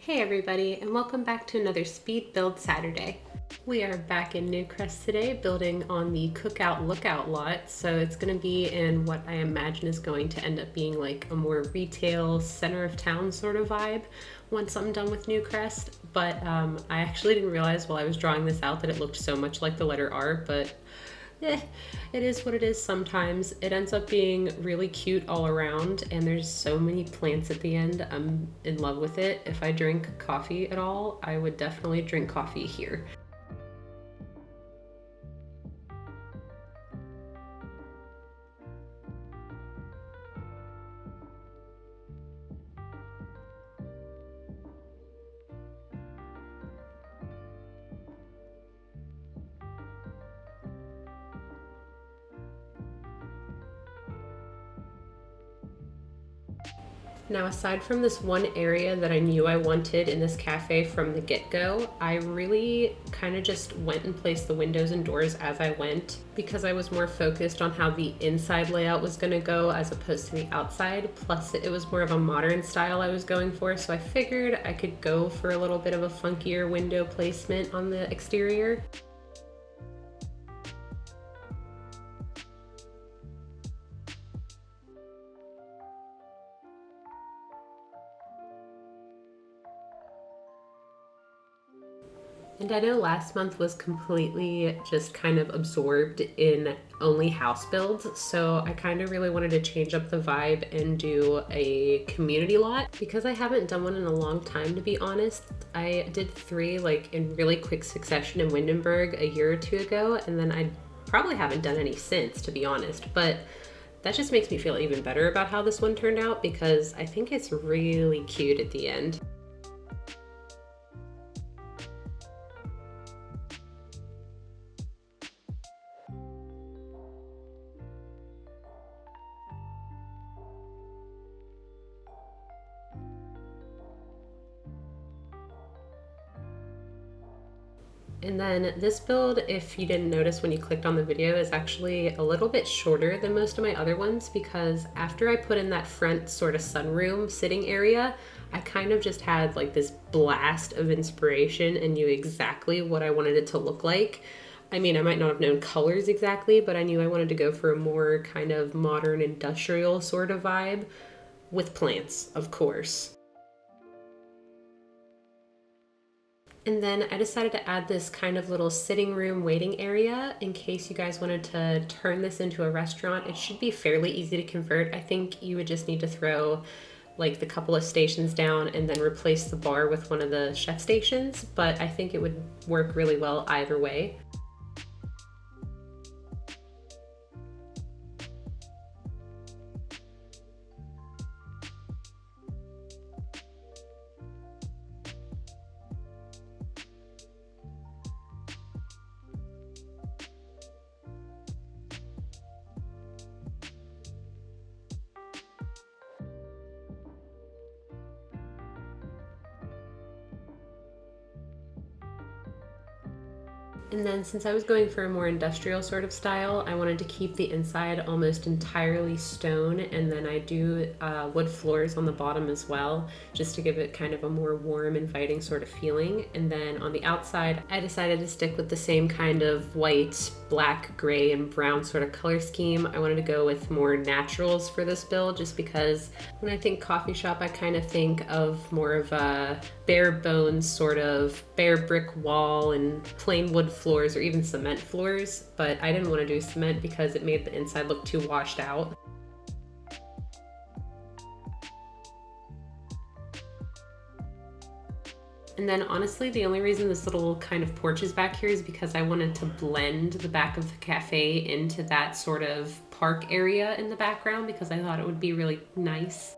Hey everybody, and welcome back to another Speed Build Saturday. We are back in Newcrest today, building on the Cookout Lookout lot, so it's going to be in what I imagine is going to end up being like a more retail, center of town sort of vibe once I'm done with Newcrest, but I actually didn't realize while I was drawing this out that it looked so much like the letter R, but it is what it is sometimes. It ends up being really cute all around, and there's so many plants at the end. I'm in love with it. If I drink coffee at all, I would definitely drink coffee here. Now, aside from this one area that I knew I wanted in this cafe from the get-go, I really kind of just went and placed the windows and doors as I went because I was more focused on how the inside layout was going to go as opposed to the outside. Plus, it was more of a modern style I was going for, so I figured I could go for a little bit of a funkier window placement on the exterior. And I know last month was completely just kind of absorbed in only house builds, so I kind of really wanted to change up the vibe and do a community lot because I haven't done one in a long time, to be honest. I did 3 like in really quick succession in Windenburg a year or 2 ago, and then I probably haven't done any since, to be honest, but that just makes me feel even better about how this one turned out because I think it's really cute at the end. And then this build, if you didn't notice when you clicked on the video, is actually a little bit shorter than most of my other ones because after I put in that front sort of sunroom sitting area, I kind of just had like this blast of inspiration and knew exactly what I wanted it to look like. I mean, I might not have known colors exactly, but I knew I wanted to go for a more kind of modern industrial sort of vibe with plants, of course. And then I decided to add this kind of little sitting room waiting area in case you guys wanted to turn this into a restaurant. It should be fairly easy to convert. I think you would just need to throw like the couple of stations down and then replace the bar with one of the chef stations, but I think it would work really well either way. And then since I was going for a more industrial sort of style, I wanted to keep the inside almost entirely stone, and then I do wood floors on the bottom as well, just to give it kind of a more warm, inviting sort of feeling. And then on the outside, I decided to stick with the same kind of white, black, gray, and brown sort of color scheme. I wanted to go with more naturals for this build, just because when I think coffee shop, I kind of think of more of a bare bones sort of bare brick wall and plain wood floors or even cement floors, but I didn't want to do cement because it made the inside look too washed out. And then honestly, the only reason this little kind of porch is back here is because I wanted to blend the back of the cafe into that sort of park area in the background because I thought it would be really nice.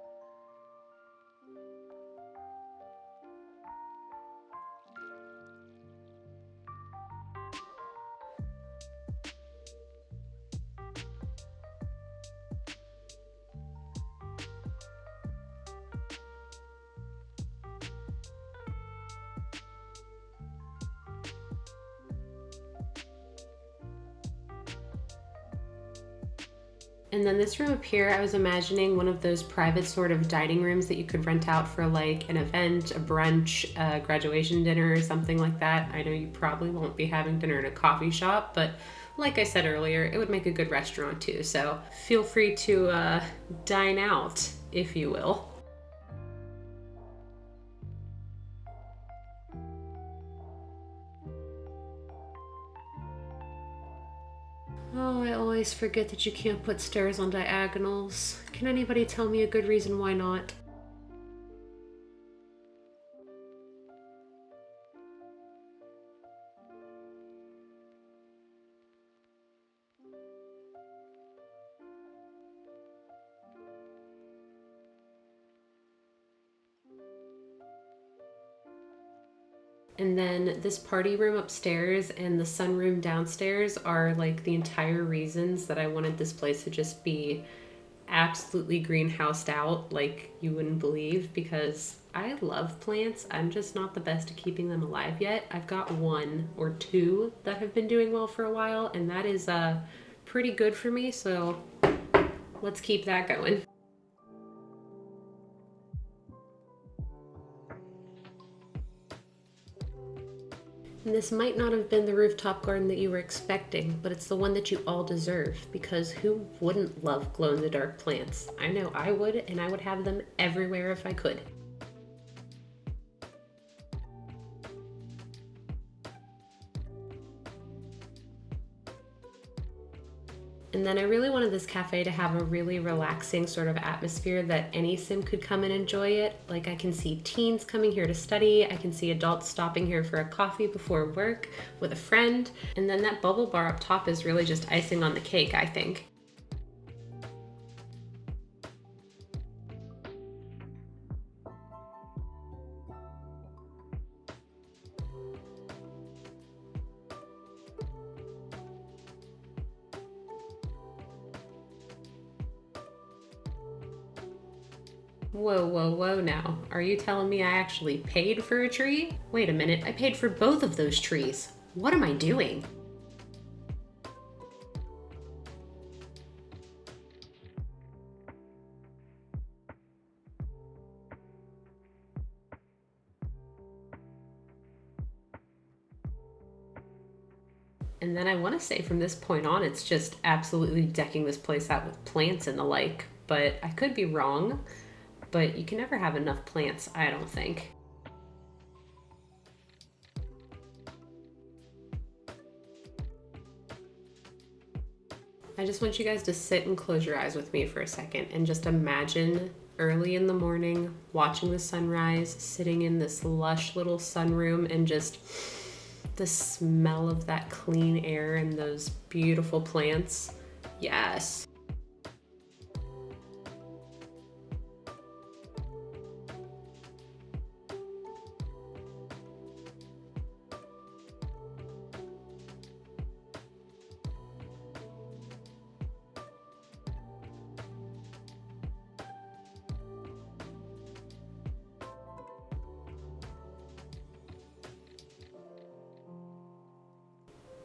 And then this room up here, I was imagining one of those private sort of dining rooms that you could rent out for like an event, a brunch, a graduation dinner, or something like that. I know you probably won't be having dinner in a coffee shop, but like I said earlier, it would make a good restaurant too. So feel free to dine out, if you will. Oh, I always forget that you can't put stairs on diagonals. Can anybody tell me a good reason why not? And then this party room upstairs and the sunroom downstairs are like the entire reasons that I wanted this place to just be absolutely greenhoused out like you wouldn't believe, because I love plants. I'm just not the best at keeping them alive yet. I've got one or two that have been doing well for a while, and that is pretty good for me, so let's keep that going. And this might not have been the rooftop garden that you were expecting, but it's the one that you all deserve, because who wouldn't love glow-in-the-dark plants? I know I would, and I would have them everywhere if I could. And then I really wanted this cafe to have a really relaxing sort of atmosphere that any sim could come and enjoy it. Like, I can see teens coming here to study, I can see adults stopping here for a coffee before work with a friend, and then that bubble bar up top is really just icing on the cake, I think. Whoa, whoa, whoa now. Are you telling me I actually paid for a tree? Wait a minute, I paid for both of those trees. What am I doing? And then I want to say from this point on, it's just absolutely decking this place out with plants and the like. But I could be wrong, but you can never have enough plants, I don't think. I just want you guys to sit and close your eyes with me for a second and just imagine early in the morning, watching the sunrise, sitting in this lush little sunroom, and just the smell of that clean air and those beautiful plants. Yes.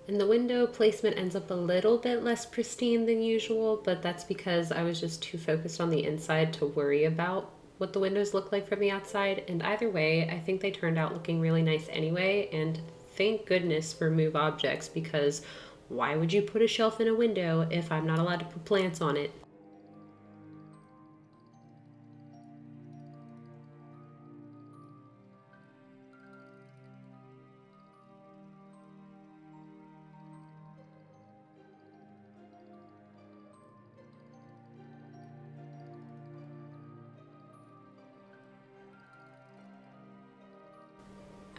And the window placement ends up a little bit less pristine than usual, but that's because I was just too focused on the inside to worry about what the windows look like from the outside. And either way, I think they turned out looking really nice anyway, and thank goodness for move objects, because why would you put a shelf in a window if I'm not allowed to put plants on it?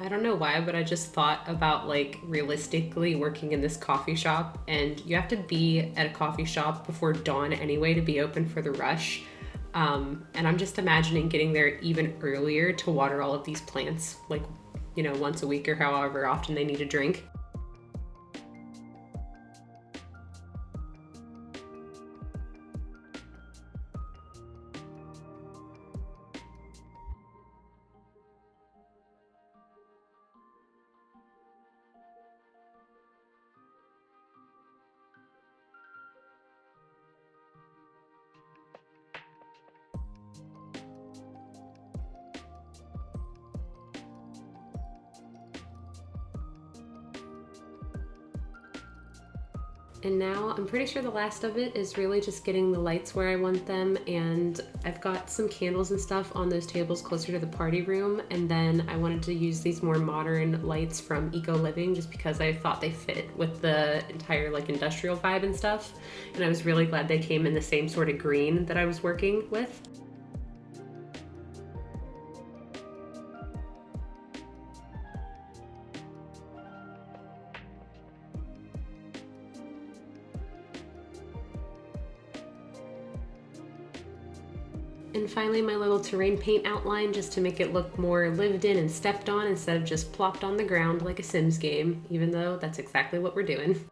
I don't know why, but I just thought about like realistically working in this coffee shop, and you have to be at a coffee shop before dawn anyway to be open for the rush. And I'm just imagining getting there even earlier to water all of these plants, like, once a week or however often they need a drink. And now I'm pretty sure the last of it is really just getting the lights where I want them, and I've got some candles and stuff on those tables closer to the party room, and then I wanted to use these more modern lights from Eco Living just because I thought they fit with the entire like industrial vibe and stuff, and I was really glad they came in the same sort of green that I was working with. And finally, my little terrain paint outline just to make it look more lived in and stepped on instead of just plopped on the ground like a Sims game, even though that's exactly what we're doing.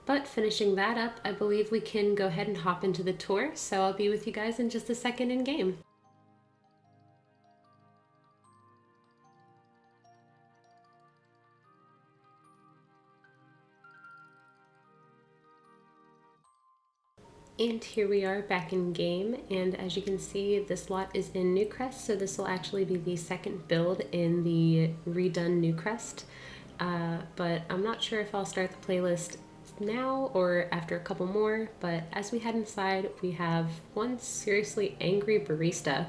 But finishing that up, I believe we can go ahead and hop into the tour, so I'll be with you guys in just a second in game. And here we are back in game, and as you can see, this lot is in Newcrest, so this will actually be the second build in the redone Newcrest. But I'm not sure if I'll start the playlist now or after a couple more, but as we head inside, we have one seriously angry barista,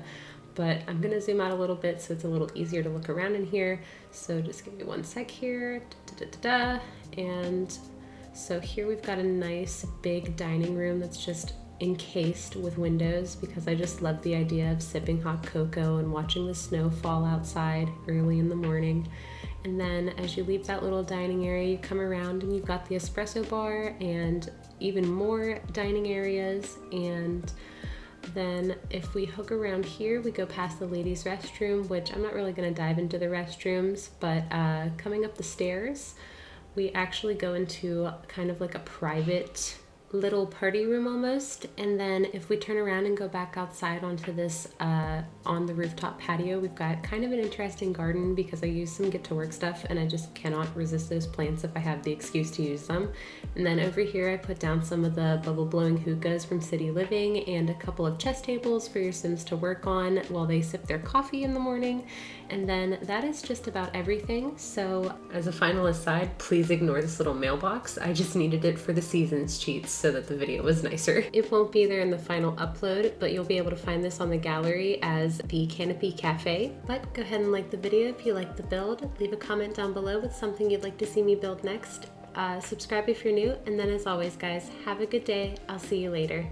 but I'm gonna zoom out a little bit so it's a little easier to look around in here. So just give me one sec here, and so here we've got a nice big dining room that's just encased with windows because I just love the idea of sipping hot cocoa and watching the snow fall outside early in the morning. And then as you leave that little dining area, you come around and you've got the espresso bar and even more dining areas. And then if we hook around here, we go past the ladies' restroom, which I'm not really gonna dive into the restrooms, but coming up the stairs, we actually go into kind of like a private little party room almost. And then if we turn around and go back outside onto this on the rooftop patio, we've got kind of an interesting garden because I use some get to work stuff and I just cannot resist those plants if I have the excuse to use them. And then over here I put down some of the bubble blowing hookahs from City Living and a couple of chess tables for your Sims to work on while they sip their coffee in the morning. And then that is just about everything. So as a final aside, please ignore this little mailbox. I just needed it for the seasons cheats so that the video was nicer. It won't be there in the final upload, but you'll be able to find this on the gallery as the Canopy Cafe. But go ahead and like the video if you like the build. Leave a comment down below with something you'd like to see me build next. Subscribe if you're new, and then as always guys, have a good day. I'll see you later.